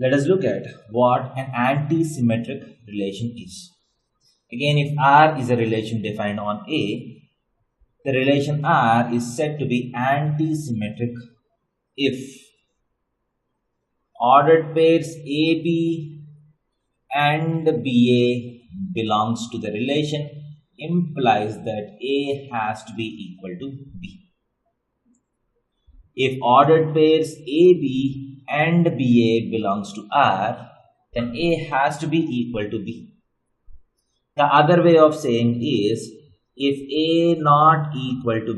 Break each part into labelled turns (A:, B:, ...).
A: Let us look at what an anti-symmetric relation is. Again, if R is a relation defined on A, the relation R is said to be anti-symmetric if ordered pairs AB and BA belongs to the relation implies that A has to be equal to B. If ordered pairs AB and BA belongs to R, then A has to be equal to B. The other way of saying is, if A not equal to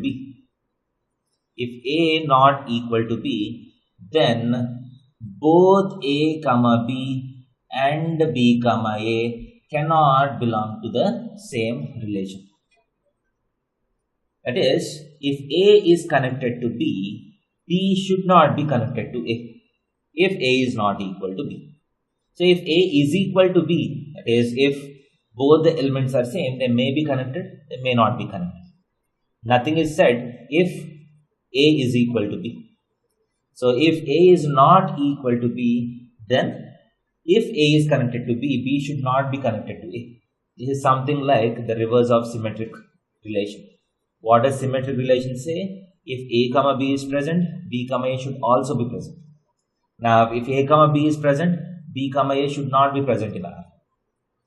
A: B, then both A comma B and B comma A cannot belong to the same relation. That is, if A is connected to B, B should not be connected to A if A is not equal to B. So if A is equal to B, that is, if both the elements are same, they may be connected, they may not be connected. Nothing is said if A is equal to B. So if A is not equal to B, then if A is connected to B, B should not be connected to A. This is something like the reverse of symmetric relation. What does symmetric relation say? If A comma B is present, B comma A should also be present. Now, if A comma B is present, B comma A should not be present in R.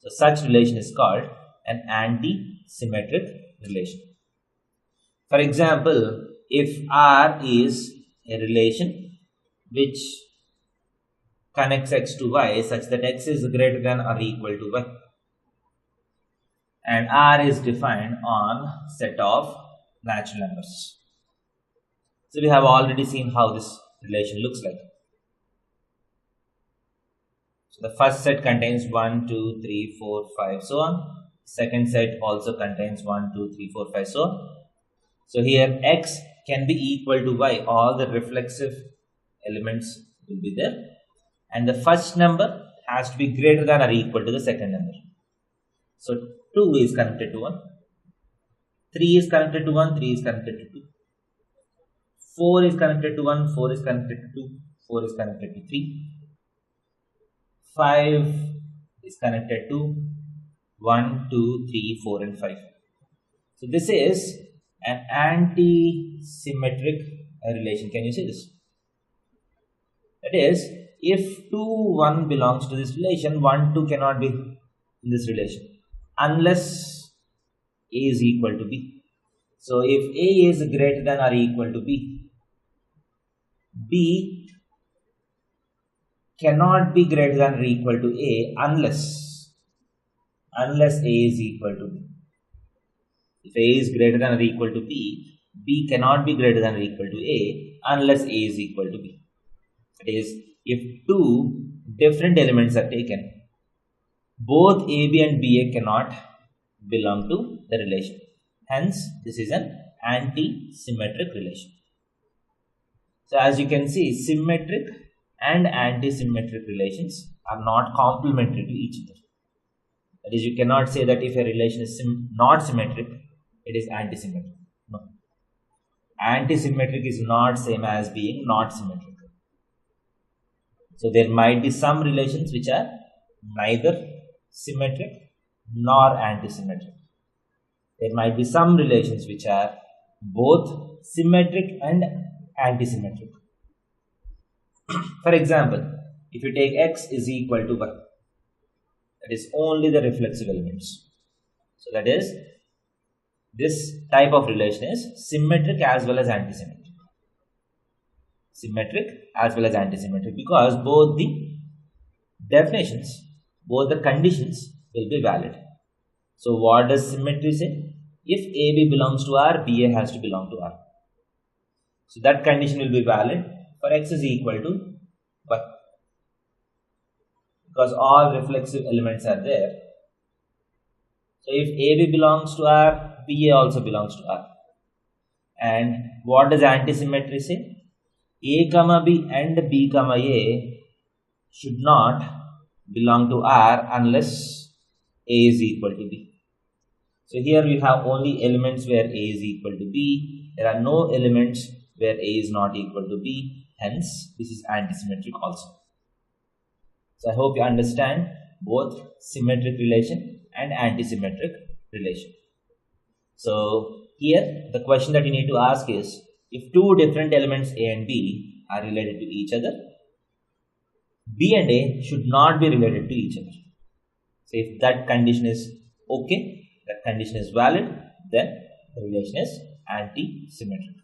A: So such relation is called an anti-symmetric relation. For example, if R is a relation which connects X to Y such that X is greater than or equal to Y, and R is defined on set of natural numbers. So we have already seen how this relation looks like. So the first set contains 1, 2, 3, 4, 5, so on. Second set also contains 1, 2, 3, 4, 5, so on. So here X can be equal to Y. All the reflexive elements will be there. And the first number has to be greater than or equal to the second number. So 2 is connected to 1. 3 is connected to 1, 3 is connected to 2. 4 is connected to 1, 4 is connected to 2, 4 is connected to 3. 5 is connected to 1, 2, 3, 4 and 5. So this is an anti-symmetric relation. Can you see this? That is, if 2, 1 belongs to this relation, 1, 2 cannot be in this relation unless A is equal to B. So if A is greater than or equal to B, B cannot be greater than or equal to A unless A is equal to B. If A is greater than or equal to B, B cannot be greater than or equal to A unless A is equal to B. That is, if 2 different elements are taken, both AB and BA cannot belong to the relation. Hence, this is an anti-symmetric relation. So as you can see, symmetric and anti-symmetric relations are not complementary to each other. That is, you cannot say that if a relation is not symmetric, it is anti-symmetric. No. Anti-symmetric is not same as being not symmetric. So there might be some relations which are neither symmetric nor anti-symmetric. There might be some relations which are both symmetric and anti-symmetric. For example, if you take X is equal to Y, that is only the reflexive elements. So that is, this type of relation is symmetric as well as anti-symmetric. Symmetric as well as anti-symmetric, because both the definitions, both the conditions will be valid. So what does symmetry say? If AB belongs to R, BA has to belong to R. So that condition will be valid for X is equal to Y, because all reflexive elements are there. So if AB belongs to R, BA also belongs to R. And what does anti-symmetry say? A comma B and B comma A should not belong to R unless A is equal to B. So here you have only elements where A is equal to B. There are no elements where A is not equal to B. Hence, this is anti-symmetric also. So I hope you understand both symmetric relation and anti-symmetric relation. So here the question that you need to ask is, if two different elements A and B are related to each other, B and A should not be related to each other. So if that condition is okay, that condition is valid, then the relation is anti-symmetric.